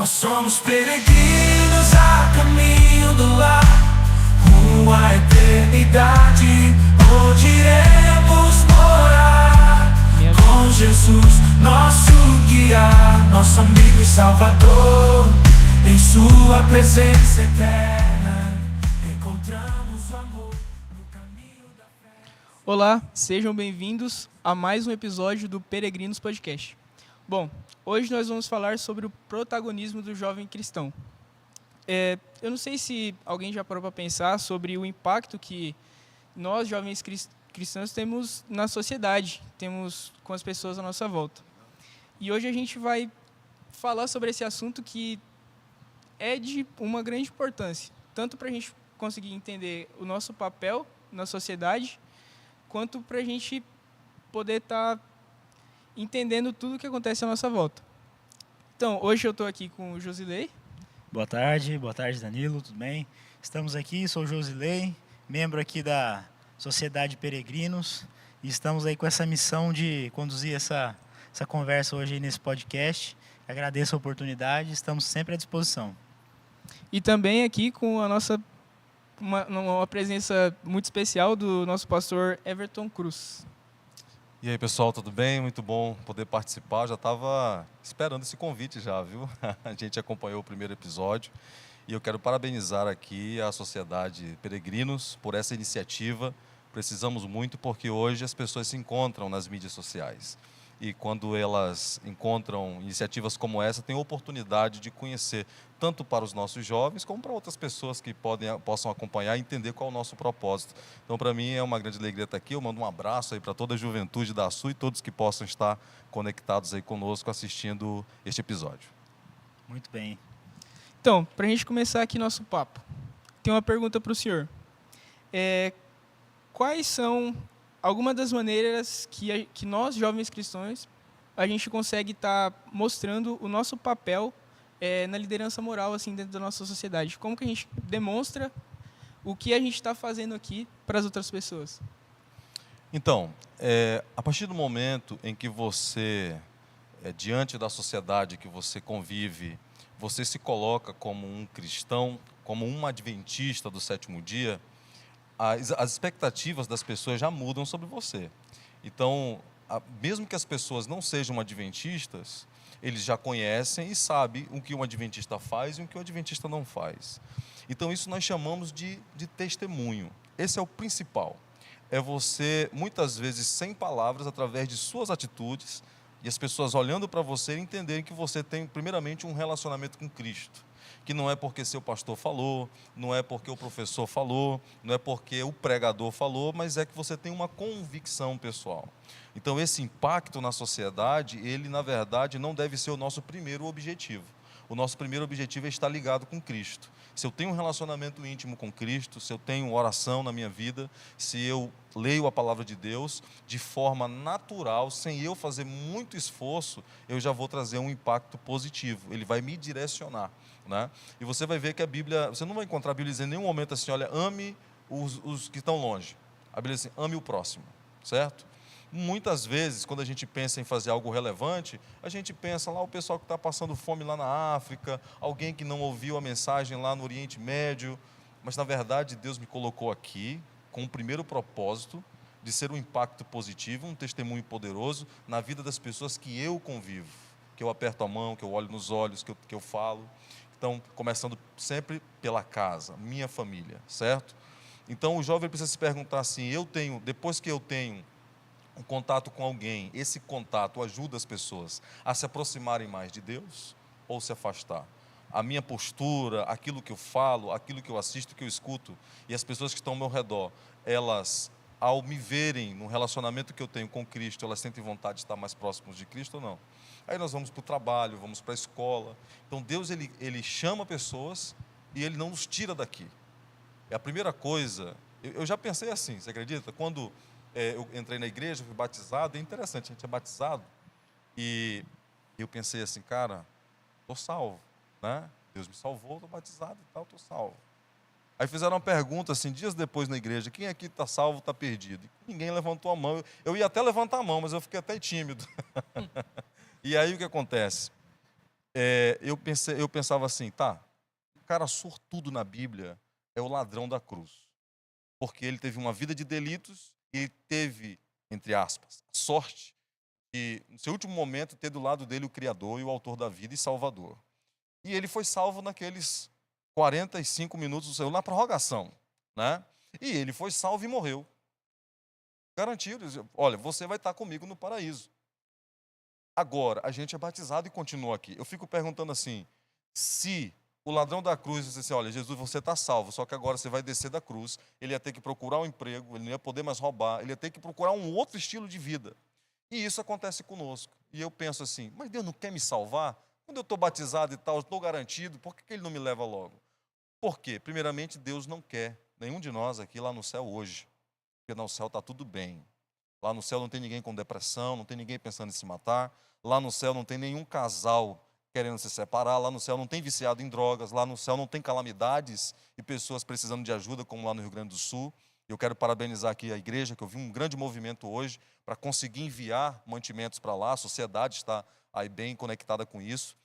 Nós somos peregrinos a caminho do lar, rumo à eternidade, onde iremos morar com Jesus, nosso guia, nosso amigo e salvador. Em sua presença eterna encontramos o amor no caminho da fé. Olá, sejam bem-vindos a mais um episódio do Peregrinos Podcast. Bom, hoje nós vamos falar sobre o protagonismo do jovem cristão. Eu não sei se alguém já parou para pensar sobre o impacto que nós, jovens cristãos, temos na sociedade, temos com as pessoas à nossa volta. E hoje a gente vai falar sobre esse assunto que é de uma grande importância, tanto para a gente conseguir entender o nosso papel na sociedade, quanto para a gente poder estar entendendo tudo o que acontece à nossa volta. Então, hoje eu estou aqui com o Josilei. Boa tarde Danilo, tudo bem? Estamos aqui, sou o Josilei, membro aqui da Sociedade Peregrinos, e estamos aí com essa missão de conduzir essa conversa hoje aí nesse podcast. Agradeço a oportunidade, estamos sempre à disposição. E também aqui com a nossa uma presença muito especial do nosso pastor Everton Cruz. E aí, pessoal, tudo bem? Muito bom poder participar. Já estava esperando esse convite já, viu? A gente acompanhou o primeiro episódio e eu quero parabenizar aqui a Sociedade Peregrinos por essa iniciativa. Precisamos muito porque hoje as pessoas se encontram nas mídias sociais. E quando elas encontram iniciativas como essa, têm oportunidade de conhecer, tanto para os nossos jovens, como para outras pessoas que possam acompanhar e entender qual é o nosso propósito. Então, para mim, é uma grande alegria estar aqui. Eu mando um abraço aí para toda a juventude da Sul e todos que possam estar conectados aí conosco, assistindo este episódio. Muito bem. Então, para a gente começar aqui nosso papo, tem uma pergunta para o senhor. Quais são algumas das maneiras que nós, jovens cristãos, a gente consegue estar mostrando o nosso papel na liderança moral assim, dentro da nossa sociedade? Como que a gente demonstra o que a gente está fazendo aqui para as outras pessoas? Então, a partir do momento em que você, diante da sociedade que você convive, você se coloca como um cristão, como um adventista do sétimo dia, as expectativas das pessoas já mudam sobre você. Então, mesmo que as pessoas não sejam adventistas, eles já conhecem e sabem o que um adventista faz e o que um adventista não faz. Então, isso nós chamamos de testemunho. Esse é o principal. É você, muitas vezes, sem palavras, através de suas atitudes, e as pessoas olhando para você, entenderem que você tem, primeiramente, um relacionamento com Cristo. Que não é porque seu pastor falou, não é porque o professor falou, não é porque o pregador falou, mas é que você tem uma convicção pessoal. Então, esse impacto na sociedade, ele, na verdade, não deve ser o nosso primeiro objetivo. O nosso primeiro objetivo é estar ligado com Cristo. Se eu tenho um relacionamento íntimo com Cristo, se eu tenho oração na minha vida, se eu leio a palavra de Deus de forma natural, sem eu fazer muito esforço, eu já vou trazer um impacto positivo. Ele vai me direcionar, né? E você vai ver que a Bíblia, você não vai encontrar a Bíblia dizendo em nenhum momento assim, olha, ame os que estão longe. A Bíblia diz assim, ame o próximo, certo? Muitas vezes, quando a gente pensa em fazer algo relevante, a gente pensa lá o pessoal que está passando fome lá na África, alguém que não ouviu a mensagem lá no Oriente Médio, mas na verdade Deus me colocou aqui com o primeiro propósito de ser um impacto positivo, um testemunho poderoso na vida das pessoas que eu convivo, que eu aperto a mão, que eu olho nos olhos, que eu falo. Então, começando sempre pela casa, minha família, certo? Então, o jovem precisa se perguntar assim, depois que eu tenho um contato com alguém, esse contato ajuda as pessoas a se aproximarem mais de Deus ou se afastar? A minha postura, aquilo que eu falo, aquilo que eu assisto, que eu escuto, e as pessoas que estão ao meu redor, elas, ao me verem no relacionamento que eu tenho com Cristo, elas sentem vontade de estar mais próximos de Cristo ou não? Aí nós vamos para o trabalho, vamos para a escola. Então Deus, ele chama pessoas e Ele não nos tira daqui. É a primeira coisa, eu já pensei assim, você acredita? Quando eu entrei na igreja, fui batizado, é interessante, a gente é batizado, e eu pensei assim, cara, estou salvo, né? Deus me salvou, estou batizado e tal, estou salvo. Aí fizeram uma pergunta assim, dias depois na igreja, quem aqui está salvo, está perdido? E ninguém levantou a mão, eu ia até levantar a mão, mas eu fiquei até tímido. E aí o que acontece? eu pensava assim, tá, o cara sortudo na Bíblia é o ladrão da cruz. Porque ele teve uma vida de delitos e teve, entre aspas, a sorte de, no seu último momento, ter do lado dele o Criador e o Autor da vida e Salvador. E ele foi salvo naqueles 45 minutos do Senhor, na prorrogação, né? E ele foi salvo e morreu. Garantido, olha, você vai estar comigo no paraíso. Agora, a gente é batizado e continua aqui. Eu fico perguntando assim, se o ladrão da cruz disse assim, olha, Jesus, você está salvo, só que agora você vai descer da cruz, ele ia ter que procurar um emprego, ele não ia poder mais roubar, ele ia ter que procurar um outro estilo de vida. E isso acontece conosco. E eu penso assim, mas Deus não quer me salvar? Quando eu estou batizado e tal, estou garantido, por que ele não me leva logo? Por quê? Primeiramente, Deus não quer nenhum de nós aqui lá no céu hoje. Porque no céu está tudo bem. Lá no céu não tem ninguém com depressão, não tem ninguém pensando em se matar. Lá no céu não tem nenhum casal querendo se separar. Lá no céu não tem viciado em drogas. Lá no céu não tem calamidades e pessoas precisando de ajuda, como lá no Rio Grande do Sul. Eu quero parabenizar aqui a igreja, que eu vi um grande movimento hoje para conseguir enviar mantimentos para lá. A sociedade está aí bem conectada com isso.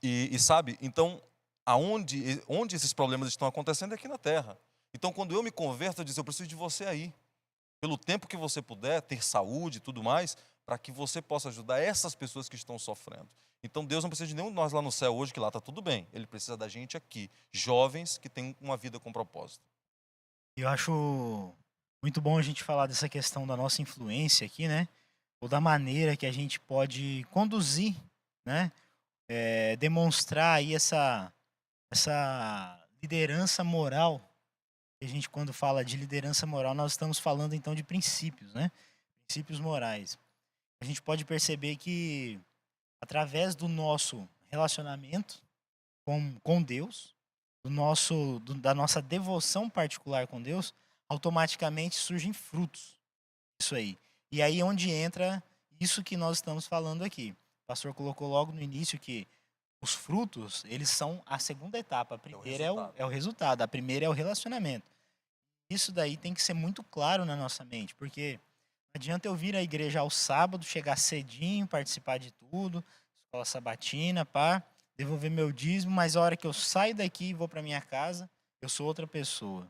E sabe, então, onde esses problemas estão acontecendo é aqui na Terra. Então, quando eu me converto, eu digo, eu preciso de você aí. Pelo tempo que você puder, ter saúde e tudo mais, para que você possa ajudar essas pessoas que estão sofrendo. Então, Deus não precisa de nenhum de nós lá no céu hoje, que lá está tudo bem. Ele precisa da gente aqui, jovens que têm uma vida com propósito. Eu acho muito bom a gente falar dessa questão da nossa influência aqui, né? Ou da maneira que a gente pode conduzir, né? Demonstrar aí essa liderança moral. A gente, quando fala de liderança moral, nós estamos falando então de princípios, né? Princípios morais. A gente pode perceber que através do nosso relacionamento com Deus, da nossa devoção particular com Deus, automaticamente surgem frutos. Isso aí. E aí é onde entra isso que nós estamos falando aqui. O pastor colocou logo no início que os frutos, eles são a segunda etapa. A primeira é o resultado, a primeira é o relacionamento. Isso daí tem que ser muito claro na nossa mente, porque não adianta eu vir à igreja ao sábado, chegar cedinho, participar de tudo, escola sabatina, devolver meu dízimo, mas a hora que eu saio daqui e vou para minha casa, eu sou outra pessoa.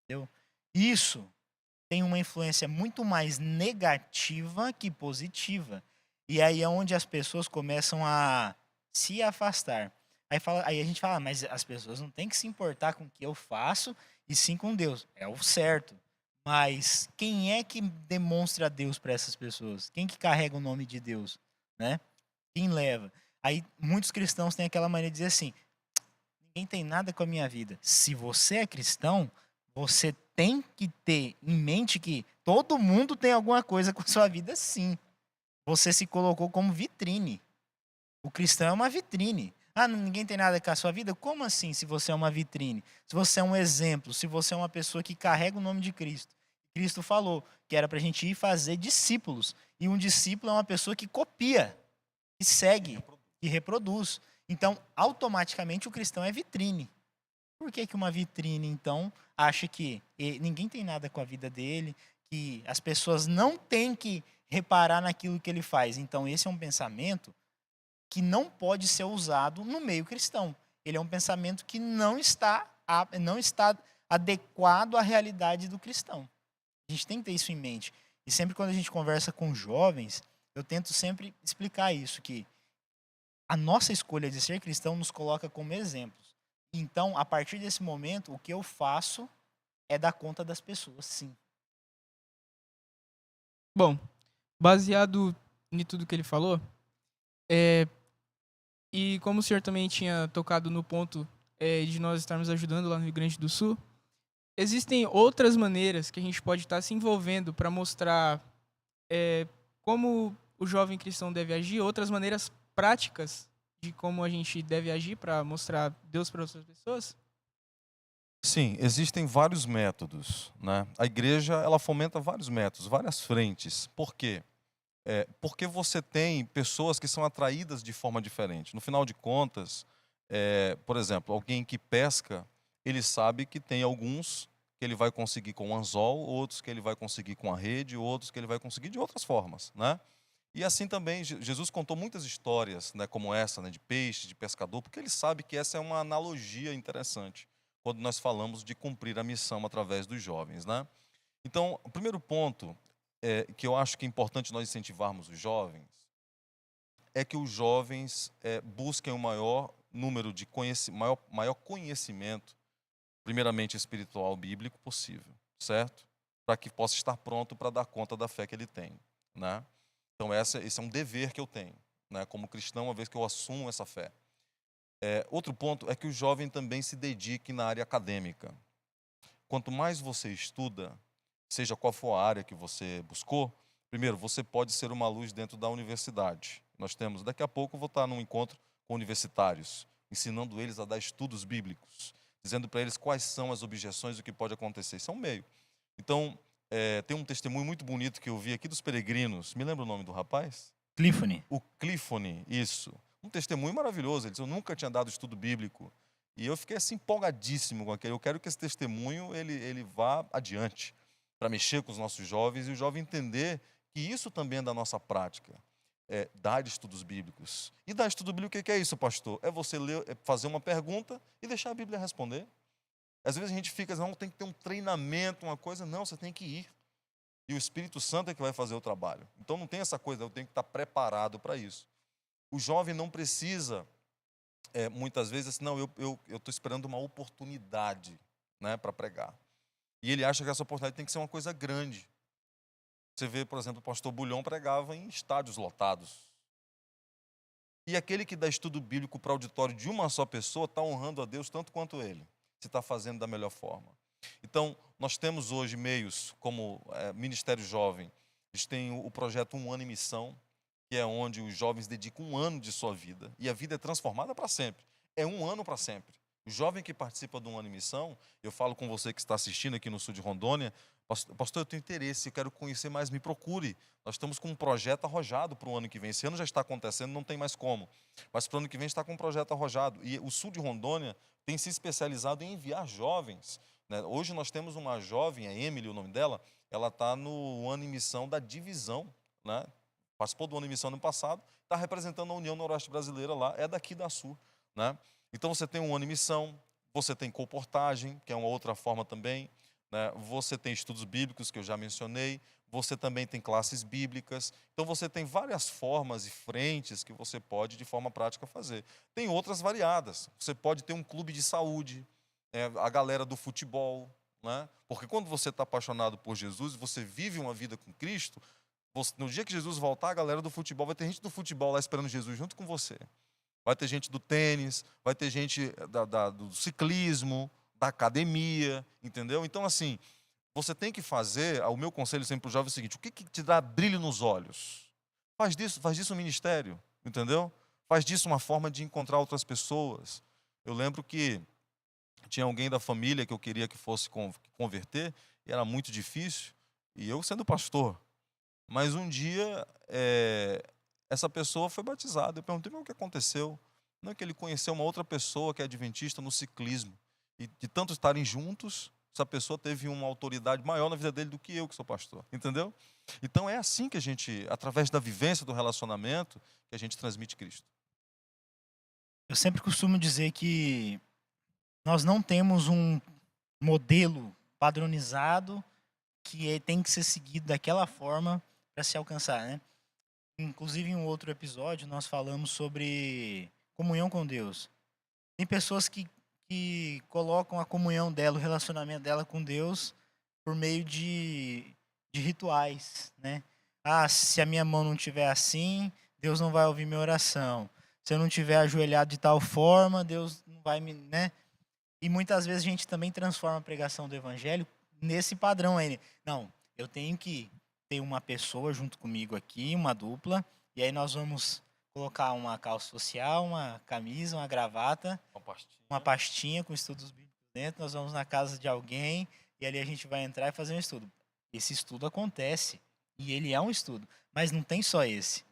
Entendeu? Isso tem uma influência muito mais negativa que positiva. E aí é onde as pessoas começam a se afastar. Aí a gente fala, mas as pessoas não têm que se importar com o que eu faço, e sim com Deus. É o certo. Mas quem é que demonstra Deus para essas pessoas? Quem que carrega o nome de Deus? Né? Quem leva? Aí muitos cristãos têm aquela maneira de dizer assim, ninguém tem nada com a minha vida. Se você é cristão, você tem que ter em mente que todo mundo tem alguma coisa com a sua vida, sim. Você se colocou como vitrine. O cristão é uma vitrine. Ah, ninguém tem nada com a sua vida? Como assim, se você é uma vitrine? Se você é um exemplo, se você é uma pessoa que carrega o nome de Cristo. Cristo falou que era para a gente ir fazer discípulos. E um discípulo é uma pessoa que copia, que segue, que reproduz. Então, automaticamente, o cristão é vitrine. Por que uma vitrine, então, acha que ninguém tem nada com a vida dele, que as pessoas não têm que reparar naquilo que ele faz? Então, esse é um pensamento que não pode ser usado no meio cristão. Ele é um pensamento que não está adequado à realidade do cristão. A gente tem que ter isso em mente. E sempre quando a gente conversa com jovens, eu tento sempre explicar isso, que a nossa escolha de ser cristão nos coloca como exemplos. Então, a partir desse momento, o que eu faço é dar conta das pessoas, sim. Bom, baseado em tudo que ele falou, e como o senhor também tinha tocado no ponto de nós estarmos ajudando lá no Rio Grande do Sul, existem outras maneiras que a gente pode estar se envolvendo para mostrar como o jovem cristão deve agir, outras maneiras práticas de como a gente deve agir para mostrar Deus para outras pessoas? Sim, existem vários métodos, né? A igreja, ela fomenta vários métodos, várias frentes. Por quê? Porque você tem pessoas que são atraídas de forma diferente. No final de contas, por exemplo, alguém que pesca, ele sabe que tem alguns que ele vai conseguir com o anzol, outros que ele vai conseguir com a rede, outros que ele vai conseguir de outras formas, né? E assim também, Jesus contou muitas histórias, né, como essa, né, de peixe, de pescador, porque ele sabe que essa é uma analogia interessante quando nós falamos de cumprir a missão através dos jovens, né? Então, o primeiro ponto que eu acho que é importante nós incentivarmos os jovens é que os jovens busquem o maior número de maior conhecimento, primeiramente espiritual bíblico possível, certo? Para que possa estar pronto para dar conta da fé que ele tem, né? Então esse é um dever que eu tenho, né, como cristão, uma vez que eu assumo essa fé. Outro ponto é que o jovem também se dedique na área acadêmica. Quanto mais você estuda, seja qual for a área que você buscou, primeiro, você pode ser uma luz dentro da universidade. Daqui a pouco eu vou estar num encontro com universitários, ensinando eles a dar estudos bíblicos, dizendo para eles quais são as objeções e o que pode acontecer. Isso é um meio. Então, tem um testemunho muito bonito que eu vi aqui dos peregrinos. Me lembra o nome do rapaz? Clifone. O Clifone, isso. Um testemunho maravilhoso. Ele disse, eu nunca tinha dado estudo bíblico. E eu fiquei assim empolgadíssimo com aquele. Eu quero que esse testemunho ele vá adiante, para mexer com os nossos jovens e o jovem entender que isso também é da nossa prática. Dar estudos bíblicos. E dar estudo bíblico, o que é isso, pastor? É você ler, fazer uma pergunta e deixar a Bíblia responder. Às vezes a gente fica, não, tem que ter um treinamento, uma coisa. Não, você tem que ir. E o Espírito Santo é que vai fazer o trabalho. Então não tem essa coisa, eu tenho que estar preparado para isso. O jovem não precisa, muitas vezes, não, eu estou esperando uma oportunidade, né, para pregar. E ele acha que essa oportunidade tem que ser uma coisa grande. Você vê, por exemplo, o pastor Bulhão pregava em estádios lotados. E aquele que dá estudo bíblico para o auditório de uma só pessoa está honrando a Deus tanto quanto ele, se está fazendo da melhor forma. Então, nós temos hoje meios como Ministério Jovem. Eles têm o projeto Um Ano em Missão, que é onde os jovens dedicam 1 ano de sua vida. E a vida é transformada para sempre. É 1 ano para sempre. O jovem que participa de Um Ano em Missão, eu falo com você que está assistindo aqui no sul de Rondônia, pastor, eu tenho interesse, eu quero conhecer mais, me procure. Nós estamos com um projeto arrojado para o ano que vem. Esse ano já está acontecendo, não tem mais como. Mas para o ano que vem está com um projeto arrojado. E o sul de Rondônia tem se especializado em enviar jovens. Hoje nós temos uma jovem, a Emily, o nome dela, ela está no Ano em Missão da divisão, né? Participou do Ano em Missão no passado, está representando a União Noroeste Brasileira lá, é daqui da Sul, né? Então você tem um Ano em Missão, você tem colportagem, que é uma outra forma também, né? Você tem estudos bíblicos, que eu já mencionei, você também tem classes bíblicas, então você tem várias formas e frentes que você pode, de forma prática, fazer. Tem outras variadas, você pode ter um clube de saúde, a galera do futebol, né? Porque quando você está apaixonado por Jesus, você vive uma vida com Cristo, no dia que Jesus voltar, a galera do futebol, vai ter gente do futebol lá esperando Jesus junto com você. Vai ter gente do tênis, vai ter gente do ciclismo, da academia, entendeu? Então, assim, você tem que fazer, o meu conselho sempre para o jovem é o seguinte, o que te dá brilho nos olhos? Faz disso um ministério, entendeu? Faz disso uma forma de encontrar outras pessoas. Eu lembro que tinha alguém da família que eu queria que fosse converter, e era muito difícil, e eu sendo pastor. Mas um dia, essa pessoa foi batizada. Eu perguntei, mas o que aconteceu? Não é que ele conheceu uma outra pessoa que é adventista no ciclismo. E de tanto estarem juntos, essa pessoa teve uma autoridade maior na vida dele do que eu, que sou pastor. Entendeu? Então é assim que a gente, através da vivência do relacionamento, que a gente transmite Cristo. Eu sempre costumo dizer que nós não temos um modelo padronizado que tem que ser seguido daquela forma para se alcançar, né? Inclusive, em um outro episódio, nós falamos sobre comunhão com Deus. Tem pessoas que colocam a comunhão dela, o relacionamento dela com Deus, por meio de rituais, né? Ah, se a minha mão não estiver assim, Deus não vai ouvir minha oração. Se eu não estiver ajoelhado de tal forma, Deus não vai me... né? E muitas vezes a gente também transforma a pregação do evangelho nesse padrão aí. Não, eu tenho que ter uma pessoa junto comigo aqui, uma dupla, e aí nós vamos colocar uma calça social, uma camisa, uma gravata, uma pastinha com estudos bíblicos dentro, nós vamos na casa de alguém, e ali a gente vai entrar e fazer um estudo. Esse estudo acontece, e ele é um estudo, mas não tem só esse.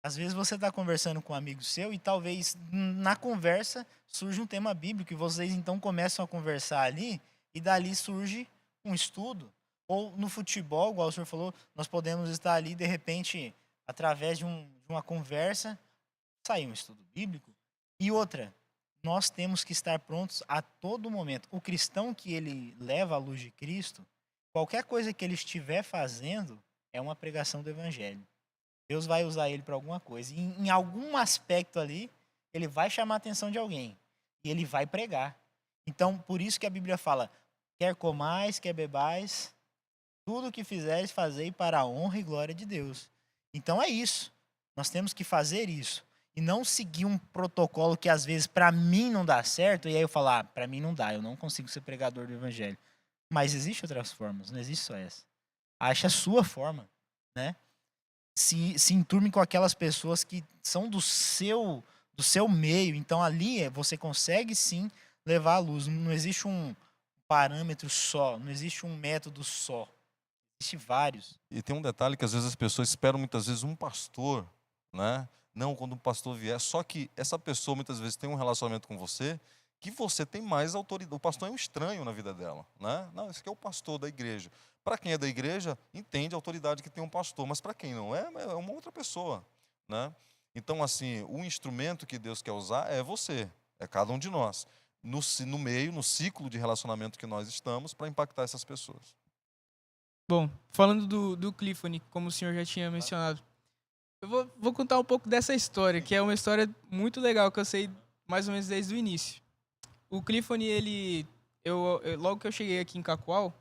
Às vezes você está conversando com um amigo seu e talvez na conversa surge um tema bíblico e vocês então começam a conversar ali e dali surge um estudo. Ou no futebol, igual o senhor falou, nós podemos estar ali de repente através de uma conversa, sair um estudo bíblico. E outra, nós temos que estar prontos a todo momento. O cristão que ele leva a luz de Cristo, qualquer coisa que ele estiver fazendo é uma pregação do evangelho. Deus vai usar ele para alguma coisa. E em algum aspecto ali, ele vai chamar a atenção de alguém. E ele vai pregar. Então, por isso que a Bíblia fala, quer comais, quer bebais, tudo o que fizeres, fazei para a honra e glória de Deus. Então é isso. Nós temos que fazer isso. E não seguir um protocolo que às vezes para mim não dá certo, e aí eu falar, para mim não dá, eu não consigo ser pregador do evangelho. Mas existem outras formas, não existe só essa. Ache a sua forma, né? Se enturme com aquelas pessoas que são do seu meio, então ali você consegue sim levar a luz. Não existe um parâmetro só, não existe um método só. Existem vários. E tem um detalhe que às vezes as pessoas esperam muitas vezes um pastor, né? Não, quando um pastor vier, só que essa pessoa muitas vezes tem um relacionamento com você que você tem mais autoridade. O pastor é um estranho na vida dela, né? Não, esse aqui é o pastor da igreja. Para quem é da igreja, entende a autoridade que tem um pastor, mas para quem não é, é uma outra pessoa, né? Então, assim, o instrumento que Deus quer usar é você, é cada um de nós, no meio, no ciclo de relacionamento que nós estamos, para impactar essas pessoas. Bom, falando do Clifton, como o senhor já tinha mencionado, eu vou contar um pouco dessa história, que é uma história muito legal, que eu sei mais ou menos desde o início. O Clifton, logo que eu cheguei aqui em Cacoal,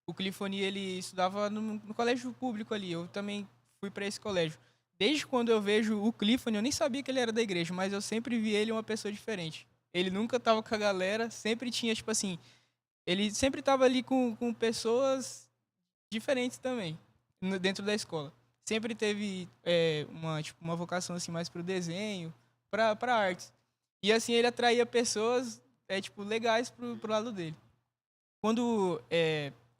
o Clifton, ele estudava no colégio público ali, eu também fui para esse colégio. Desde quando eu vejo o Clifton, eu nem sabia que ele era da igreja, mas eu sempre vi ele uma pessoa diferente. Ele nunca tava com a galera, sempre tinha, tipo assim, ele sempre tava ali com pessoas diferentes também, dentro da escola. Sempre teve uma vocação assim mais pro desenho, para artes. E assim ele atraía pessoas legais pro lado dele. Quando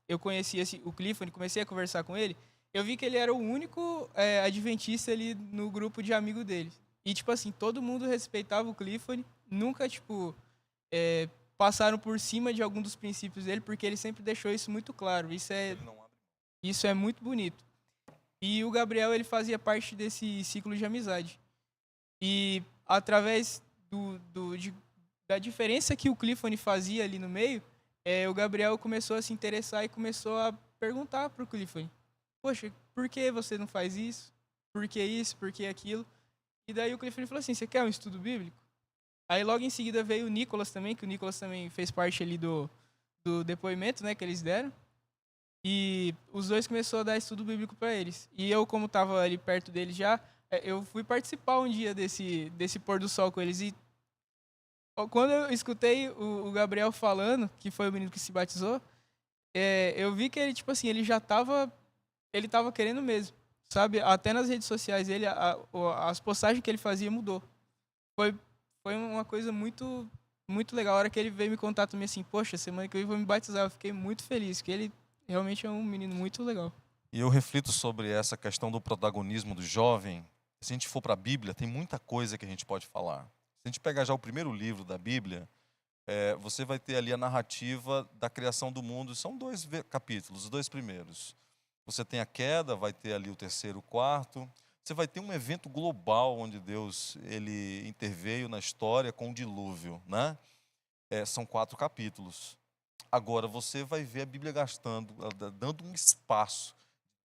eu conheci o Clifton e comecei a conversar com ele, eu vi que ele era o único adventista ali no grupo de amigos dele. E tipo assim, todo mundo respeitava o Clifton, nunca passaram por cima de algum dos princípios dele, porque ele sempre deixou isso muito claro. Isso é muito bonito. E o Gabriel, ele fazia parte desse ciclo de amizade. E através da diferença que o Clifton fazia ali no meio, o Gabriel começou a se interessar e começou a perguntar para o Clifton: poxa, por que você não faz isso? Por que isso? Por que aquilo? E daí o Clifton falou assim: você quer um estudo bíblico? Aí logo em seguida veio o Nicolas também, que o Nicolas também fez parte ali do depoimento, né, que eles deram. E os dois começaram a dar estudo bíblico para eles. E eu, como estava ali perto deles já, eu fui participar um dia desse pôr do sol com eles. E quando eu escutei o Gabriel falando, que foi o menino que se batizou, eu vi que ele, tipo assim, ele tava querendo mesmo, sabe? Até nas redes sociais dele, as postagens que ele fazia mudou. Foi uma coisa muito, muito legal. A hora que ele veio me contar também assim, poxa, semana que vem eu vou me batizar, eu fiquei muito feliz, que ele realmente é um menino muito legal. E eu reflito sobre essa questão do protagonismo do jovem. Se a gente for para a Bíblia, tem muita coisa que a gente pode falar. Se a gente pegar já o primeiro livro da Bíblia, você vai ter ali a narrativa da criação do mundo. São 2 capítulos, os 2 primeiros. Você tem a queda, vai ter ali o 3º, o 4º. Você vai ter um evento global onde Deus ele interveio na história com o dilúvio, né? São 4 capítulos. Agora você vai ver a Bíblia dando um espaço,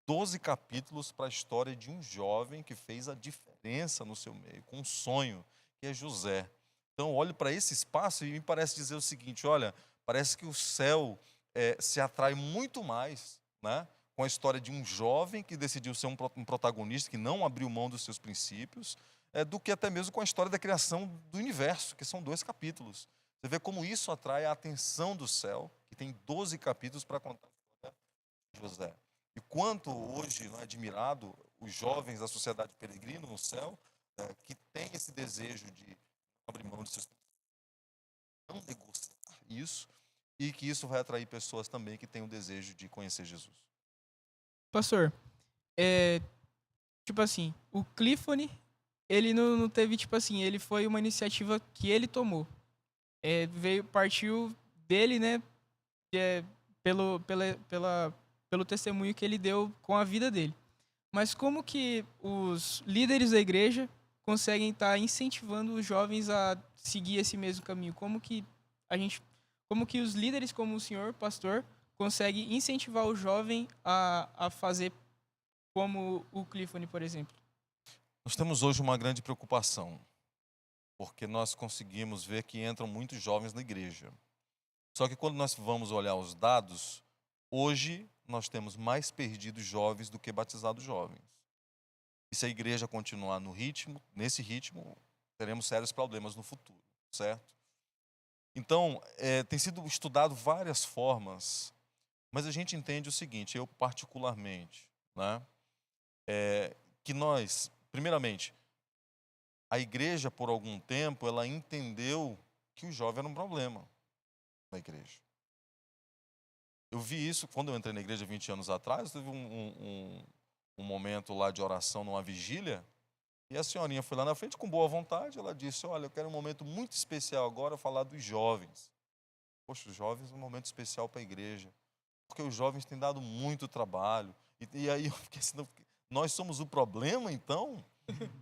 12 capítulos para a história de um jovem que fez a diferença no seu meio, com um sonho, que é José. Então, olho para esse espaço e me parece dizer o seguinte: olha, parece que o céu se atrai muito mais, né, com a história de um jovem que decidiu ser um protagonista, que não abriu mão dos seus princípios, do que até mesmo com a história da criação do universo, que são 2 capítulos. Você vê como isso atrai a atenção do céu, que tem 12 capítulos para contar a história de José. E quanto hoje não é admirado os jovens da sociedade peregrina no céu, que tem esse desejo de abrir mão de seus não negociar isso, e que isso vai atrair pessoas também que têm o desejo de conhecer Jesus. Pastor, tipo assim, o Clifton, ele não teve, tipo assim, ele foi uma iniciativa que ele tomou. Partiu dele, né, pelo testemunho que ele deu com a vida dele. Mas como que os líderes da igreja conseguem estar incentivando os jovens a seguir esse mesmo caminho? Como que os líderes, como o senhor, pastor, conseguem incentivar o jovem a fazer como o Clifton, por exemplo? Nós temos hoje uma grande preocupação, porque nós conseguimos ver que entram muitos jovens na igreja. Só que quando nós vamos olhar os dados, hoje nós temos mais perdidos jovens do que batizados jovens. E se a igreja continuar nesse ritmo, teremos sérios problemas no futuro, certo? Então, tem sido estudado várias formas, mas a gente entende o seguinte, eu particularmente, né? Que nós, primeiramente, a igreja, por algum tempo, ela entendeu que o jovem era um problema na igreja. Eu vi isso quando eu entrei na igreja 20 anos atrás, teve um momento lá de oração numa vigília, e a senhorinha foi lá na frente com boa vontade, ela disse, olha, eu quero um momento muito especial agora, falar dos jovens. Poxa, os jovens é um momento especial para a igreja, porque os jovens têm dado muito trabalho. E aí eu fiquei assim, nós somos o problema então?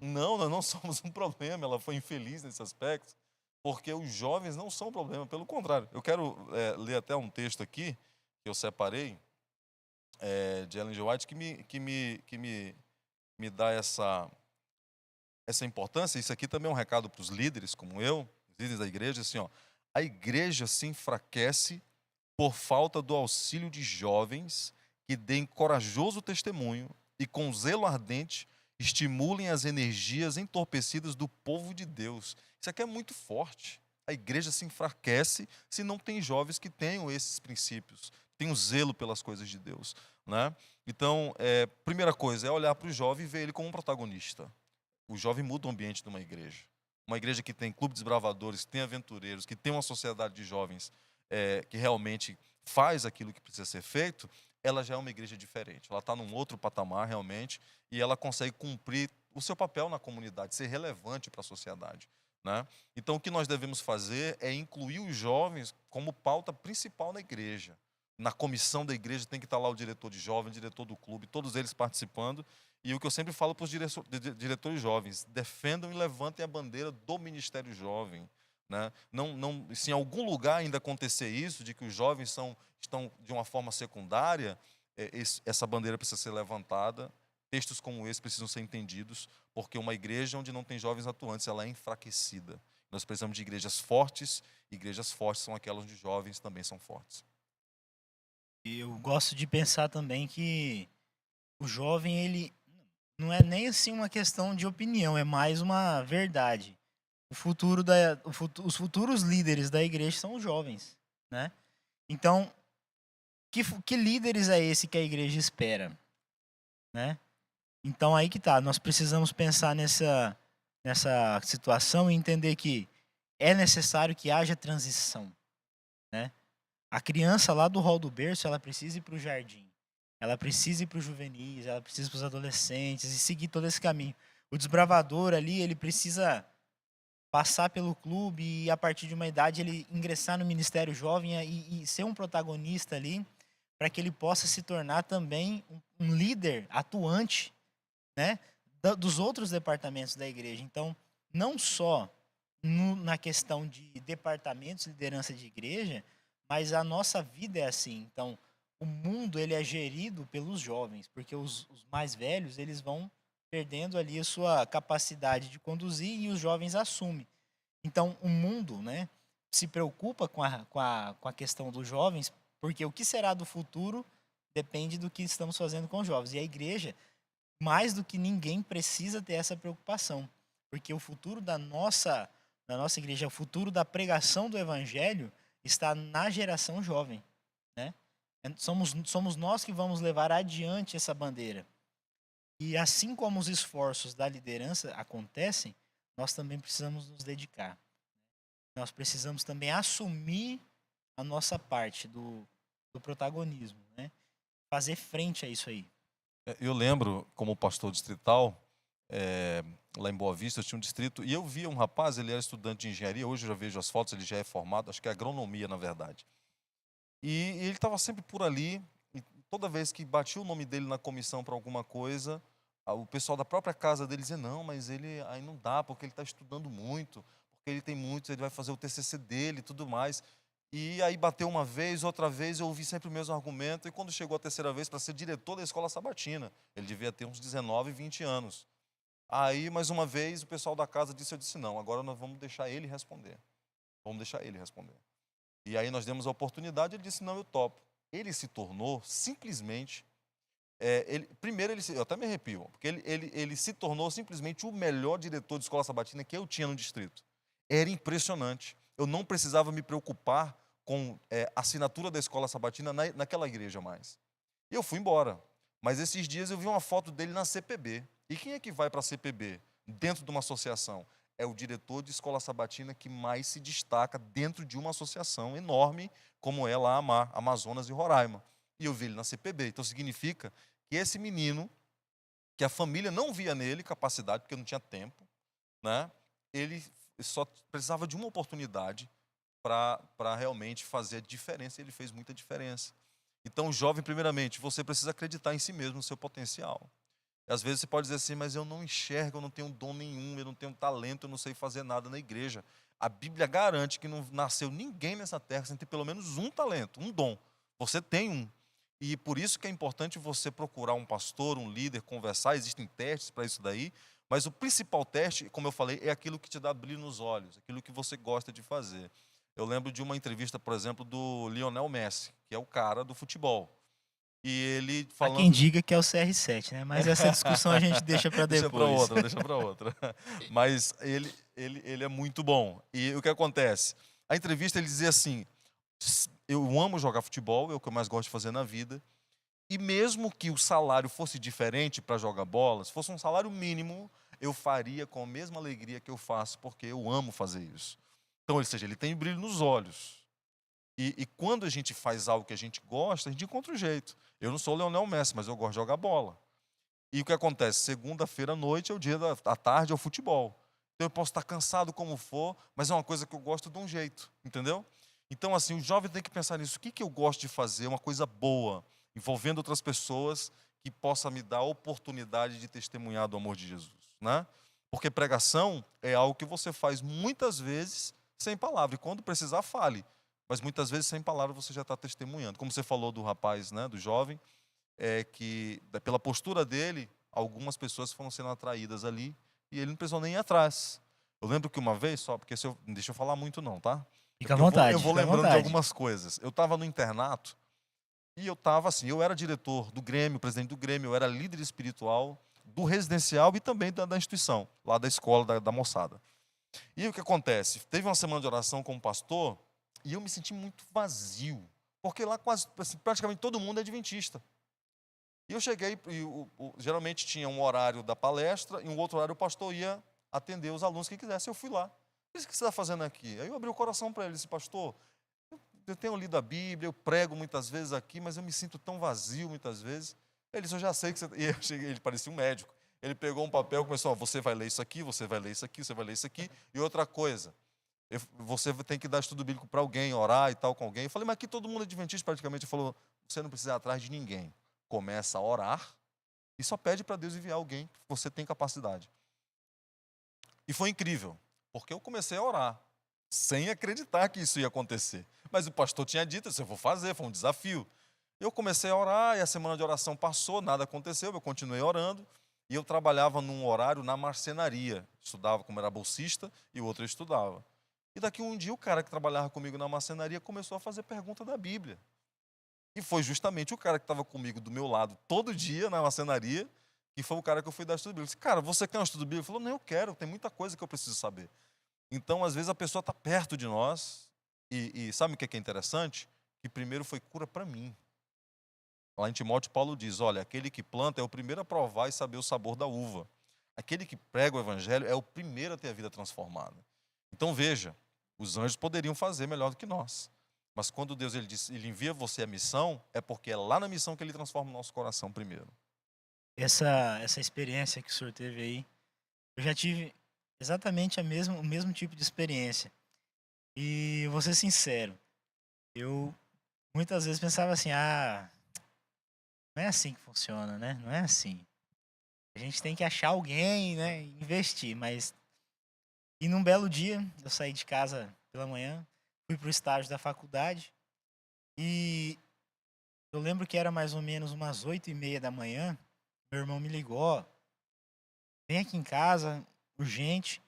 Não, nós não somos um problema, ela foi infeliz nesse aspecto, porque os jovens não são um problema, pelo contrário. Eu quero ler até um texto aqui, que eu separei, de Ellen G. White, que me dá essa importância. Isso aqui também é um recado para os líderes, como eu, os líderes da igreja, assim, ó, a igreja se enfraquece por falta do auxílio de jovens que deem corajoso testemunho e com zelo ardente estimulem as energias entorpecidas do povo de Deus. Isso aqui é muito forte. A igreja se enfraquece se não tem jovens que tenham esses princípios, tenham zelo pelas coisas de Deus, né? Então, primeira coisa é olhar para o jovem e ver ele como um protagonista. O jovem muda o ambiente de uma igreja. Uma igreja que tem clube de desbravadores, que tem aventureiros, que tem uma sociedade de jovens que realmente faz aquilo que precisa ser feito, ela já é uma igreja diferente. Ela está num outro patamar realmente e ela consegue cumprir o seu papel na comunidade, ser relevante para a sociedade, né? Então, o que nós devemos fazer é incluir os jovens como pauta principal na igreja. Na comissão da igreja tem que estar lá o diretor de jovens, o diretor do clube, todos eles participando. E o que eu sempre falo para os diretores jovens, defendam e levantem a bandeira do Ministério Jovem, né? Se em algum lugar ainda acontecer isso, de que os jovens estão de uma forma secundária, essa bandeira precisa ser levantada. Textos como esse precisam ser entendidos, porque uma igreja onde não tem jovens atuantes, ela é enfraquecida. Nós precisamos de igrejas fortes são aquelas onde jovens também são fortes. E eu gosto de pensar também que o jovem, ele não é nem assim uma questão de opinião, é mais uma verdade. Os futuros líderes da igreja são os jovens, né? Então, que líderes é esse que a igreja espera, né? Então aí que tá, nós precisamos pensar nessa situação e entender que é necessário que haja transição, né? A criança lá do hall do berço, ela precisa ir para o jardim, ela precisa ir para os juvenis, ela precisa ir para os adolescentes e seguir todo esse caminho. O desbravador ali, ele precisa passar pelo clube e a partir de uma idade ele ingressar no Ministério Jovem e ser um protagonista ali, para que ele possa se tornar também um líder atuante, né, dos outros departamentos da igreja. Então, não só na questão de departamentos, liderança de igreja, mas a nossa vida é assim. Então, o mundo ele é gerido pelos jovens, porque os mais velhos eles vão perdendo ali a sua capacidade de conduzir e os jovens assumem. Então, o mundo, né, se preocupa com a questão dos jovens, porque o que será do futuro depende do que estamos fazendo com os jovens. E a igreja, mais do que ninguém, precisa ter essa preocupação, porque o futuro da nossa igreja, o futuro da pregação do evangelho está na geração jovem, né? Somos nós que vamos levar adiante essa bandeira. E assim como os esforços da liderança acontecem, nós também precisamos nos dedicar. Nós precisamos também assumir a nossa parte do protagonismo, né? Fazer frente a isso aí. Eu lembro, como pastor distrital, lá em Boa Vista, eu tinha um distrito, e eu via um rapaz, ele era estudante de engenharia, hoje eu já vejo as fotos, ele já é formado, acho que é agronomia, na verdade. E ele estava sempre por ali, e toda vez que batia o nome dele na comissão para alguma coisa, o pessoal da própria casa dele dizia, não, mas ele aí não dá, porque ele está estudando muito, porque ele tem muitos, ele vai fazer o TCC dele e tudo mais. E aí bateu uma vez, outra vez, eu ouvi sempre o mesmo argumento, e quando chegou a terceira vez para ser diretor da escola sabatina, ele devia ter uns 19, 20 anos. Aí, mais uma vez, o pessoal da casa disse, eu disse, não, agora nós vamos deixar ele responder. Vamos deixar ele responder. E aí nós demos a oportunidade, ele disse, não, eu topo. Ele se tornou simplesmente, primeiro, eu até me arrepio, porque ele se tornou simplesmente o melhor diretor de escola sabatina que eu tinha no distrito. Era impressionante. Eu não precisava me preocupar com a assinatura da escola sabatina naquela igreja mais. E eu fui embora. Mas esses dias eu vi uma foto dele na CPB. E quem é que vai para a CPB dentro de uma associação? É o diretor de escola sabatina que mais se destaca dentro de uma associação enorme, como é lá a Amazonas e Roraima. E eu vi ele na CPB. Então significa que esse menino, que a família não via nele capacidade, porque não tinha tempo, né? Ele só precisava de uma oportunidade para realmente fazer a diferença, e ele fez muita diferença. Então, jovem, primeiramente, você precisa acreditar em si mesmo, no seu potencial. E, às vezes você pode dizer assim, mas eu não enxergo, eu não tenho dom nenhum, eu não tenho talento, eu não sei fazer nada na igreja. A Bíblia garante que não nasceu ninguém nessa terra sem ter pelo menos um talento, um dom. Você tem um. E por isso que é importante você procurar um pastor, um líder, conversar, existem testes para isso daí, mas o principal teste, como eu falei, é aquilo que te dá brilho nos olhos, aquilo que você gosta de fazer. Eu lembro de uma entrevista, por exemplo, do Lionel Messi, que é o cara do futebol. E ele Há falando... quem diga que é o CR7, né? Mas essa discussão a gente deixa para depois. Deixa para outra. Mas ele é muito bom. E o que acontece? A entrevista ele dizia assim, eu amo jogar futebol, é o que eu mais gosto de fazer na vida, e mesmo que o salário fosse diferente para jogar bola, se fosse um salário mínimo, eu faria com a mesma alegria que eu faço, porque eu amo fazer isso. Então, ou seja, ele tem brilho nos olhos. E quando a gente faz algo que a gente gosta, a gente encontra um jeito. Eu não sou o Lionel Messi, mas eu gosto de jogar bola. E o que acontece? Segunda-feira à noite é o dia da tarde, é o futebol. Então eu posso estar cansado como for, mas é uma coisa que eu gosto de um jeito, entendeu? Então, assim, o jovem tem que pensar nisso. O que eu gosto de fazer? Uma coisa boa, envolvendo outras pessoas, que possa me dar a oportunidade de testemunhar do amor de Jesus, né? Porque pregação é algo que você faz muitas vezes sem palavra. E quando precisar, fale. Mas muitas vezes sem palavra você já está testemunhando. Como você falou do rapaz, né, do jovem, que pela postura dele, algumas pessoas foram sendo atraídas ali e ele não precisou nem ir atrás. Eu lembro que uma vez, só porque não deixa eu falar muito não, tá? Fica à vontade. Eu vou fica à lembrando de vontade. algumas coisas. Eu estava no internato e eu estava assim, eu era diretor do Grêmio, presidente do Grêmio, eu era líder espiritual do residencial e também da instituição, lá da escola, da moçada. E o que acontece? Teve uma semana de oração com o pastor e eu me senti muito vazio, porque lá quase, assim, praticamente todo mundo é adventista. E eu cheguei, geralmente tinha um horário da palestra e um outro horário o pastor ia atender os alunos que quisessem. Eu fui lá. Disse, o que você está fazendo aqui? Aí eu abri o coração para ele, disse, pastor, eu tenho lido a Bíblia, eu prego muitas vezes aqui, mas eu me sinto tão vazio muitas vezes. Ele disse, eu já sei que você... E eu cheguei, ele parecia um médico. Ele pegou um papel e começou, você vai ler isso aqui, você vai ler isso aqui, você vai ler isso aqui. E outra coisa, você tem que dar estudo bíblico para alguém, orar e tal com alguém. Eu falei, mas aqui todo mundo é adventista praticamente. Ele falou, você não precisa ir atrás de ninguém. Começa a orar e só pede para Deus enviar alguém que você tem capacidade. E foi incrível, porque eu comecei a orar, sem acreditar que isso ia acontecer. Mas o pastor tinha dito, eu vou fazer, foi um desafio. Eu comecei a orar e a semana de oração passou, nada aconteceu, eu continuei orando. E eu trabalhava num horário na marcenaria. Estudava como era bolsista e o outro eu estudava. E daqui um dia o cara que trabalhava comigo na marcenaria começou a fazer pergunta da Bíblia. E foi justamente o cara que estava comigo do meu lado todo dia na marcenaria, que foi o cara que eu fui dar estudo bíblico. Eu disse, cara, você quer um estudo bíblico? Ele falou, não, eu quero, tem muita coisa que eu preciso saber. Então, às vezes, a pessoa está perto de nós e sabe o que é interessante? Que primeiro foi cura para mim. Lá em Timóteo, Paulo diz, olha, aquele que planta é o primeiro a provar e saber o sabor da uva. Aquele que prega o evangelho é o primeiro a ter a vida transformada. Então, veja, os anjos poderiam fazer melhor do que nós. Mas quando Deus ele envia você a missão, é porque é lá na missão que ele transforma o nosso coração primeiro. Essa experiência que o senhor teve aí, eu já tive exatamente o mesmo tipo de experiência. E vou ser sincero, eu muitas vezes pensava assim, não é assim que funciona, né? Não é assim. A gente tem que achar alguém, né, e investir, mas... E num belo dia, eu saí de casa pela manhã, fui pro estágio da faculdade, e eu lembro que era mais ou menos umas 8h30 da manhã, meu irmão me ligou, ó, vem aqui em casa, urgente,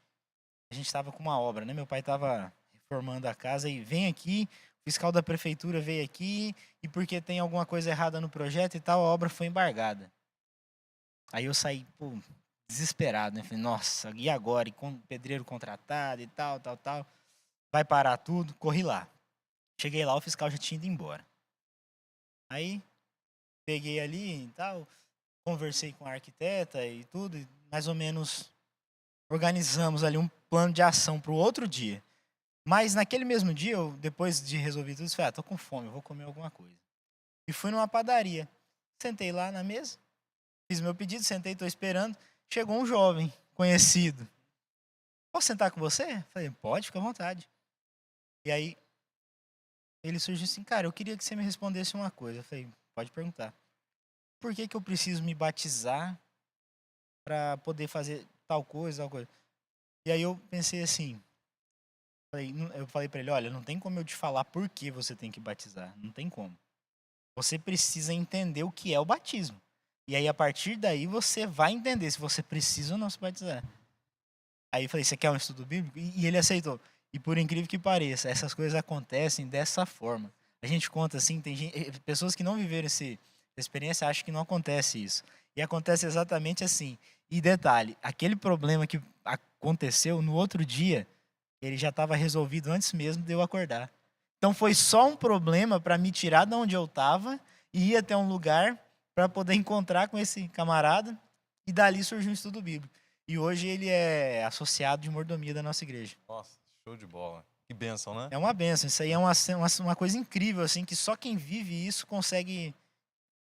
a gente estava com uma obra, né, meu pai estava reformando a casa, e vem aqui, o fiscal da prefeitura veio aqui, e porque tem alguma coisa errada no projeto e tal, a obra foi embargada. Aí eu saí, pô, desesperado, né? Falei, nossa, e agora? E com pedreiro contratado e tal, tal, tal. Vai parar tudo. Corri lá. Cheguei lá, o fiscal já tinha ido embora. Aí, peguei ali e tal, conversei com a arquiteta e tudo, e mais ou menos organizamos ali um plano de ação para o outro dia. Mas naquele mesmo dia, eu, depois de resolver tudo, eu falei, tô com fome, eu vou comer alguma coisa. E fui numa padaria. Sentei lá na mesa, fiz meu pedido, sentei, tô esperando. Chegou um jovem conhecido. Posso sentar com você? Falei, pode, fica à vontade. E aí, ele surgiu assim, cara, eu queria que você me respondesse uma coisa. Eu falei, pode perguntar. Por que que eu preciso me batizar para poder fazer tal coisa, tal coisa? E aí eu pensei assim, eu falei para ele, olha, não tem como eu te falar por que você tem que batizar. Não tem como. Você precisa entender o que é o batismo. E aí, a partir daí, você vai entender se você precisa ou não se batizar. Aí eu falei, você quer um estudo bíblico? E ele aceitou. E por incrível que pareça, essas coisas acontecem dessa forma. A gente conta assim, tem pessoas que não viveram essa experiência acham que não acontece isso. E acontece exatamente assim. E detalhe, aquele problema que aconteceu no outro dia, ele já estava resolvido antes mesmo de eu acordar. Então foi só um problema para me tirar de onde eu estava e ir até um lugar para poder encontrar com esse camarada, e dali surgiu um estudo bíblico. E hoje ele é associado de mordomia da nossa igreja. Nossa, show de bola. Que bênção, né? É uma bênção, isso aí é uma coisa incrível, assim, que só quem vive isso consegue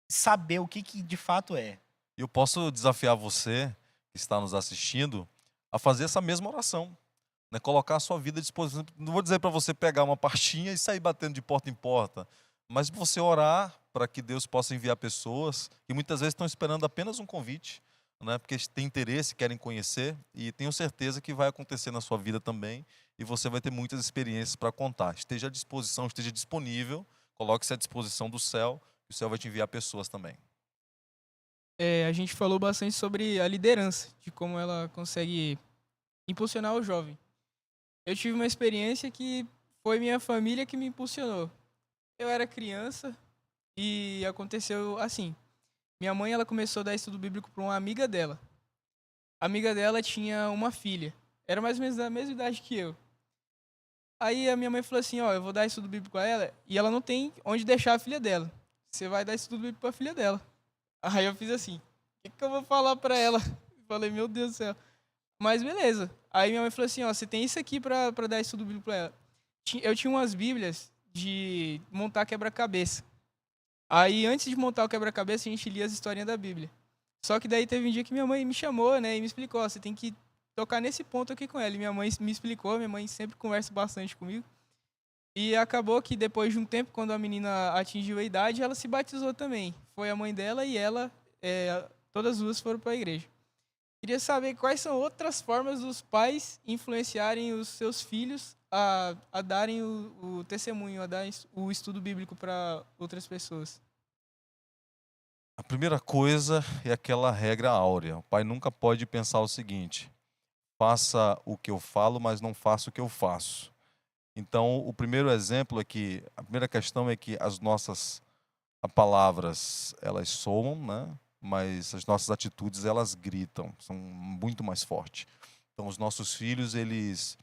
saber o que de fato é. E eu posso desafiar você, que está nos assistindo, a fazer essa mesma oração. Né? Colocar a sua vida à disposição. Não vou dizer para você pegar uma pastinha e sair batendo de porta em porta, mas você orar para que Deus possa enviar pessoas que muitas vezes estão esperando apenas um convite, né? Porque têm interesse, querem conhecer, e tenho certeza que vai acontecer na sua vida também, e você vai ter muitas experiências para contar. Esteja à disposição, esteja disponível, coloque-se à disposição do céu, que o céu vai te enviar pessoas também. A gente falou bastante sobre a liderança, de como ela consegue impulsionar o jovem. Eu tive uma experiência que foi minha família que me impulsionou. Eu era criança e aconteceu assim. Minha mãe ela começou a dar estudo bíblico para uma amiga dela. A amiga dela tinha uma filha. Era mais ou menos da mesma idade que eu. Aí a minha mãe falou assim, ó, eu vou dar estudo bíblico a ela e ela não tem onde deixar a filha dela. Você vai dar estudo bíblico para a filha dela. Aí eu fiz assim, o que eu vou falar para ela? Falei, meu Deus do céu. Mas beleza. Aí minha mãe falou assim, ó, você tem isso aqui para dar estudo bíblico para ela. Eu tinha umas bíblias de montar quebra-cabeça. Aí antes de montar o quebra-cabeça a gente lia as historinhas da Bíblia. Só que daí teve um dia que minha mãe me chamou, né, e me explicou, ó, você tem que tocar nesse ponto aqui com ela. E minha mãe me explicou, minha mãe sempre conversa bastante comigo. E acabou que depois de um tempo, quando a menina atingiu a idade, ela se batizou também. Foi a mãe dela e ela, todas as duas foram para a igreja. Queria saber quais são outras formas dos pais influenciarem os seus filhos a darem o testemunho, a darem o estudo bíblico para outras pessoas. A primeira coisa é aquela regra áurea. O pai nunca pode pensar o seguinte: faça o que eu falo, mas não faça o que eu faço. Então, o primeiro exemplo é que, a primeira questão é que as nossas palavras, elas soam, né? Mas as nossas atitudes, elas gritam, são muito mais fortes. Então, os nossos filhos, eles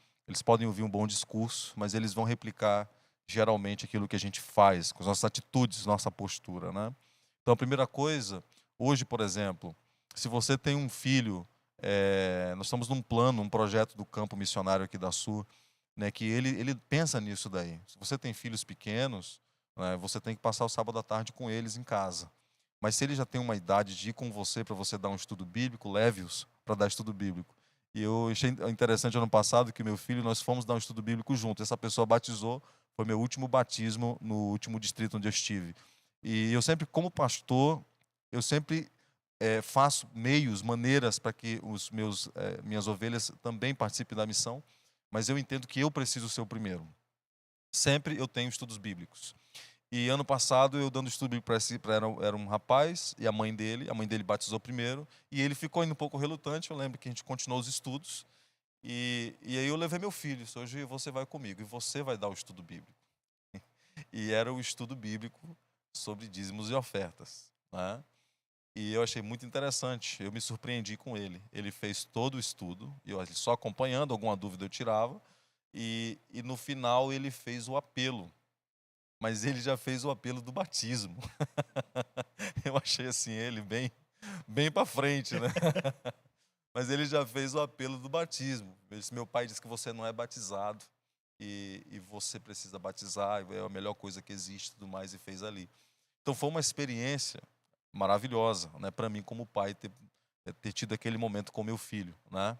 podem ouvir um bom discurso, mas eles vão replicar geralmente aquilo que a gente faz, com as nossas atitudes, nossa postura, né? Então, a primeira coisa, hoje, por exemplo, se você tem um filho, nós estamos num plano, um projeto do campo missionário aqui da Sul, né, que ele pensa nisso daí. Se você tem filhos pequenos, né, você tem que passar o sábado à tarde com eles em casa. Mas se ele já tem uma idade de ir com você para você dar um estudo bíblico, leve-os para dar estudo bíblico. E eu achei interessante ano passado que meu filho, nós fomos dar um estudo bíblico junto. Essa pessoa batizou, foi meu último batismo no último distrito onde eu estive. E eu sempre, como pastor, eu sempre faço maneiras para que minhas ovelhas também participem da missão, mas eu entendo que eu preciso ser o primeiro. Sempre eu tenho estudos bíblicos. E ano passado eu dando estudo bíblico era um rapaz e a mãe dele batizou primeiro, e ele ficou ainda um pouco relutante. Eu lembro que a gente continuou os estudos, e aí eu levei meu filho: hoje você vai comigo e você vai dar o estudo bíblico. E era o estudo bíblico sobre dízimos e ofertas, né? E eu achei muito interessante, eu me surpreendi com ele. Ele fez todo o estudo, eu só acompanhando, alguma dúvida eu tirava, e no final ele fez o apelo. Mas ele já fez o apelo do batismo. Eu achei assim ele bem para frente, né? Mas ele já fez o apelo do batismo. Meu pai disse que você não é batizado e você precisa batizar, é a melhor coisa que existe e tudo mais, e fez ali. Então foi uma experiência maravilhosa, né, para mim como pai, ter tido aquele momento com meu filho, né?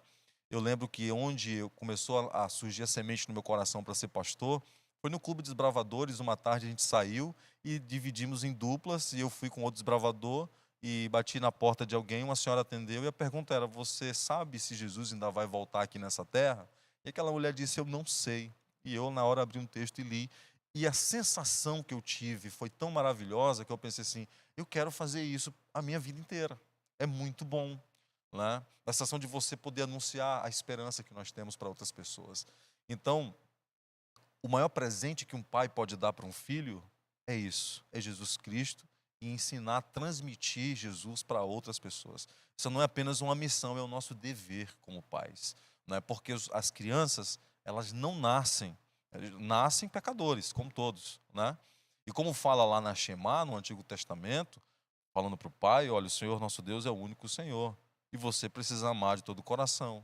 Eu lembro que onde começou a surgir a semente no meu coração para ser pastor foi no Clube dos Desbravadores. Uma tarde a gente saiu e dividimos em duplas, e eu fui com outro desbravador e bati na porta de alguém, uma senhora atendeu, e a pergunta era: você sabe se Jesus ainda vai voltar aqui nessa terra? E aquela mulher disse: eu não sei. E eu na hora abri um texto e li, e a sensação que eu tive foi tão maravilhosa que eu pensei assim: eu quero fazer isso a minha vida inteira. É muito bom, né? A sensação de você poder anunciar a esperança que nós temos para outras pessoas. Então, o maior presente que um pai pode dar para um filho é isso, é Jesus Cristo, e ensinar a transmitir Jesus para outras pessoas. Isso não é apenas uma missão, é o nosso dever como pais, não é? Porque as crianças, elas não nascem pecadores, como todos, né? E como fala lá na Shema, no Antigo Testamento, falando para o pai: olha, o Senhor nosso Deus é o único Senhor, e você precisa amar de todo o coração.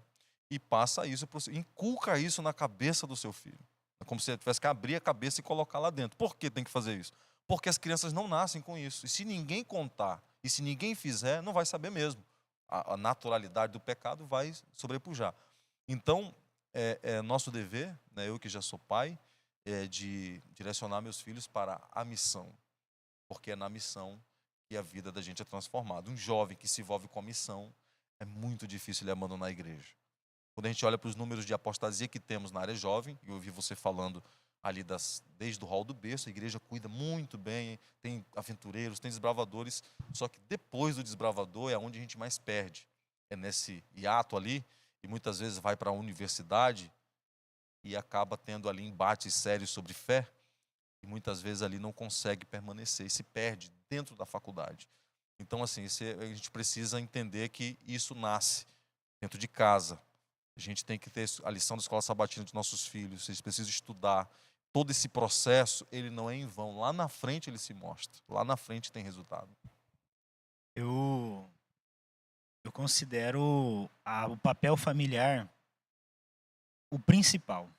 E passa isso, inculca isso na cabeça do seu filho. É como se você tivesse que abrir a cabeça e colocar lá dentro. Por que tem que fazer isso? Porque as crianças não nascem com isso. E se ninguém contar, e se ninguém fizer, não vai saber mesmo. A naturalidade do pecado vai sobrepujar. Então, é nosso dever, né, eu que já sou pai, de direcionar meus filhos para a missão. Porque é na missão que a vida da gente é transformada. Um jovem que se envolve com a missão, é muito difícil ele abandonar a igreja. Quando a gente olha para os números de apostasia que temos na área jovem, eu ouvi você falando ali desde o hall do berço, a igreja cuida muito bem, tem aventureiros, tem desbravadores, só que depois do desbravador é onde a gente mais perde. É nesse hiato ali, e muitas vezes vai para a universidade e acaba tendo ali embates sérios sobre fé, e muitas vezes ali não consegue permanecer e se perde dentro da faculdade. Então, assim, a gente precisa entender que isso nasce dentro de casa. A gente tem que ter a lição da escola sabatina dos nossos filhos, eles precisam estudar. Todo esse processo, ele não é em vão. Lá na frente ele se mostra, lá na frente tem resultado. Eu considero o papel familiar o principal.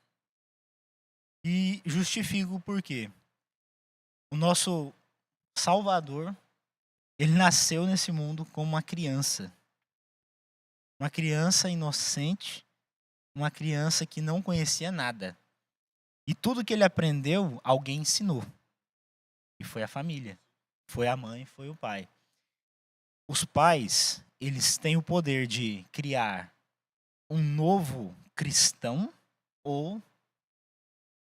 E justifico o porquê. O nosso Salvador, ele nasceu nesse mundo como uma criança inocente, uma criança que não conhecia nada. E tudo que ele aprendeu, alguém ensinou. E foi a família. Foi a mãe, foi o pai. Os pais, eles têm o poder de criar um novo cristão ou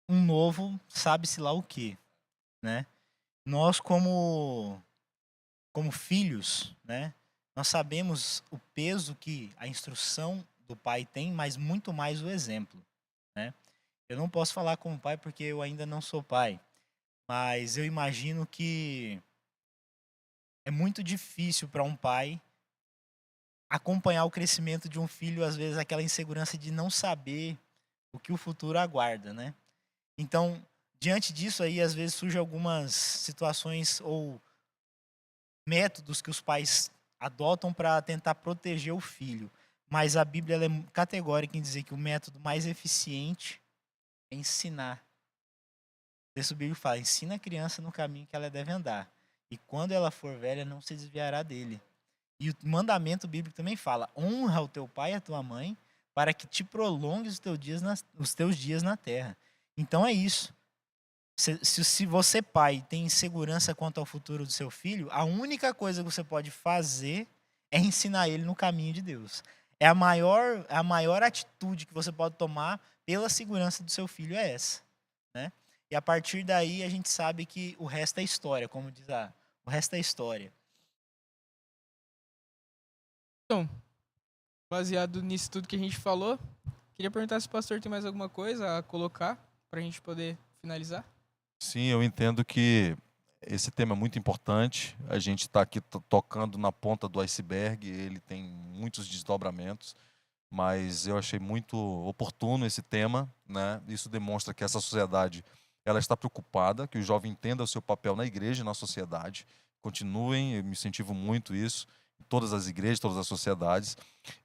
um novo sabe-se lá o quê, né? Nós como filhos, né? Nós sabemos o peso que a instrução do pai tem, mas muito mais o exemplo, né? Eu não posso falar como pai porque eu ainda não sou pai, mas eu imagino que é muito difícil para um pai acompanhar o crescimento de um filho, às vezes aquela insegurança de não saber o que o futuro aguarda, né? Então, diante disso aí, às vezes surgem algumas situações ou métodos que os pais adotam para tentar proteger o filho. Mas a Bíblia ela é categórica em dizer que o método mais eficiente é ensinar. O texto bíblico fala: ensina a criança no caminho que ela deve andar, e quando ela for velha não se desviará dele. E o mandamento bíblico também fala: honra o teu pai e a tua mãe, para que te prolongues os teus dias na terra. Então é isso. Se você, pai, tem insegurança quanto ao futuro do seu filho, a única coisa que você pode fazer é ensinar ele no caminho de Deus. É a maior atitude que você pode tomar pela segurança do seu filho é essa, né? E a partir daí a gente sabe que o resto é história, como diz o resto é história. Então, baseado nisso tudo que a gente falou, queria perguntar se o pastor tem mais alguma coisa a colocar para a gente poder finalizar. Sim, eu entendo que esse tema é muito importante. A gente está aqui tocando na ponta do iceberg, ele tem muitos desdobramentos, mas eu achei muito oportuno esse tema, né? Isso demonstra que essa sociedade ela está preocupada, que o jovem entenda o seu papel na igreja e na sociedade. Continuem, eu me incentivo muito isso, em todas as igrejas, todas as sociedades.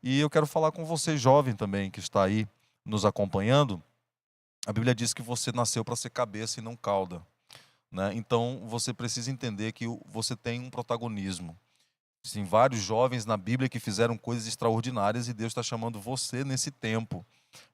E eu quero falar com você, jovem também, que está aí nos acompanhando. A Bíblia diz que você nasceu para ser cabeça e não cauda, né? Então, você precisa entender que você tem um protagonismo. Tem vários jovens na Bíblia que fizeram coisas extraordinárias e Deus está chamando você nesse tempo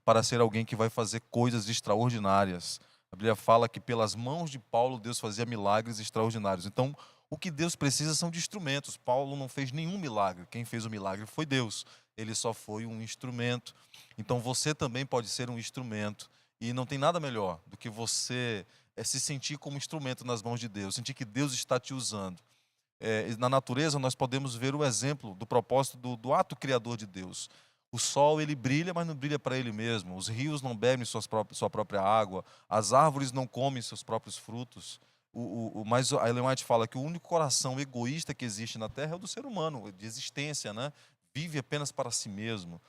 para ser alguém que vai fazer coisas extraordinárias. A Bíblia fala que pelas mãos de Paulo Deus fazia milagres extraordinários. Então, o que Deus precisa são de instrumentos. Paulo não fez nenhum milagre. Quem fez o milagre foi Deus. Ele só foi um instrumento. Então, você também pode ser um instrumento. E não tem nada melhor do que você se sentir como instrumento nas mãos de Deus, sentir que Deus está te usando. Na natureza, nós podemos ver o exemplo do propósito do ato criador de Deus. O sol, ele brilha, mas não brilha para ele mesmo. Os rios não bebem sua própria água. As árvores não comem seus próprios frutos. Mas a Ellen White fala que o único coração egoísta que existe na Terra é o do ser humano, de existência, né? Vive apenas para si mesmo,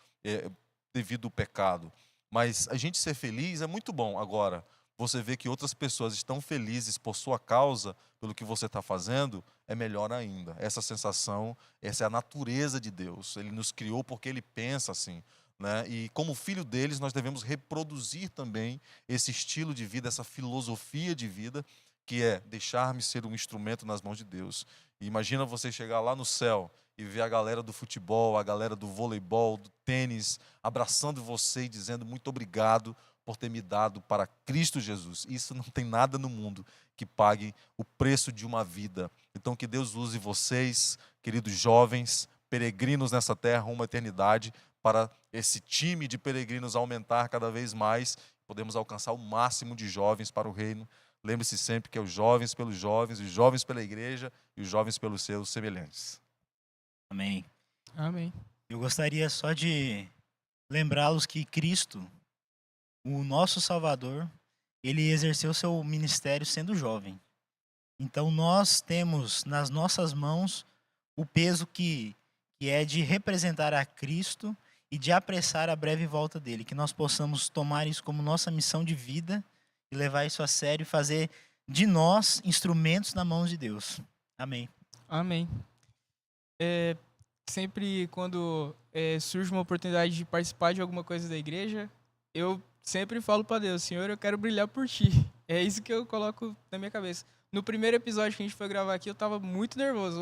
devido ao pecado. Mas a gente ser feliz é muito bom. Agora, você vê que outras pessoas estão felizes por sua causa, pelo que você está fazendo, é melhor ainda. Essa sensação, essa é a natureza de Deus. Ele nos criou porque Ele pensa assim, né? E como filho deles, nós devemos reproduzir também esse estilo de vida, essa filosofia de vida, que é deixar-me ser um instrumento nas mãos de Deus. E imagina você chegar lá no céu e ver a galera do futebol, a galera do voleibol, do tênis, abraçando você e dizendo muito obrigado por ter me dado para Cristo Jesus. Isso não tem nada no mundo que pague o preço de uma vida. Então que Deus use vocês, queridos jovens, peregrinos nessa terra, uma eternidade, para esse time de peregrinos aumentar cada vez mais, podemos alcançar o máximo de jovens para o reino. Lembre-se sempre que é os jovens pelos jovens, os jovens pela igreja e os jovens pelos seus semelhantes. Amém. Amém. Eu gostaria só de lembrá-los que Cristo, o nosso Salvador, ele exerceu seu ministério sendo jovem. Então nós temos nas nossas mãos o peso que é de representar a Cristo e de apressar a breve volta dele. Que nós possamos tomar isso como nossa missão de vida e levar isso a sério e fazer de nós instrumentos na mão de Deus. Amém. Amém. Sempre quando surge uma oportunidade de participar de alguma coisa da igreja, eu sempre falo para Deus: Senhor, eu quero brilhar por Ti. É isso que eu coloco na minha cabeça. No primeiro episódio que a gente foi gravar aqui, eu estava muito nervoso.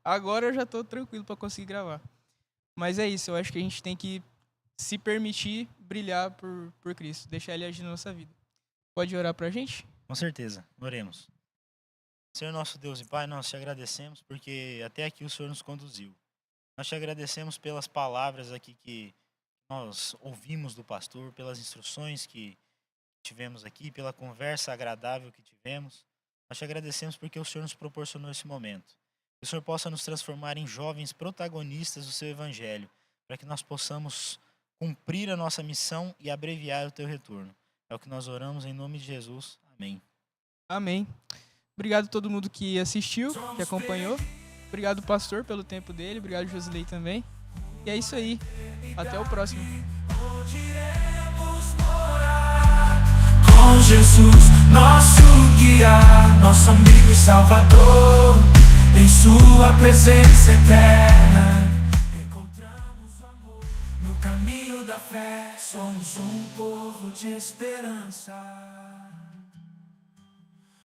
Agora eu já estou tranquilo para conseguir gravar. Mas é isso, eu acho que a gente tem que se permitir brilhar por Cristo, deixar Ele agir na nossa vida. Pode orar para a gente? Com certeza, oremos. Senhor nosso Deus e Pai, nós te agradecemos porque até aqui o Senhor nos conduziu. Nós te agradecemos pelas palavras aqui que nós ouvimos do pastor, pelas instruções que tivemos aqui, pela conversa agradável que tivemos. Nós te agradecemos porque o Senhor nos proporcionou esse momento. Que o Senhor possa nos transformar em jovens protagonistas do seu evangelho, para que nós possamos cumprir a nossa missão e abreviar o teu retorno. É o que nós oramos em nome de Jesus. Amém. Amém. Obrigado a todo mundo que assistiu, que acompanhou. Obrigado, pastor, pelo tempo dele. Obrigado, Josilei, também. E é isso aí. Até o próximo. Onde iremos morar com Jesus, nosso guia, nosso amigo e Salvador. Em sua presença eterna encontramos o amor. No caminho da fé somos um povo de esperança.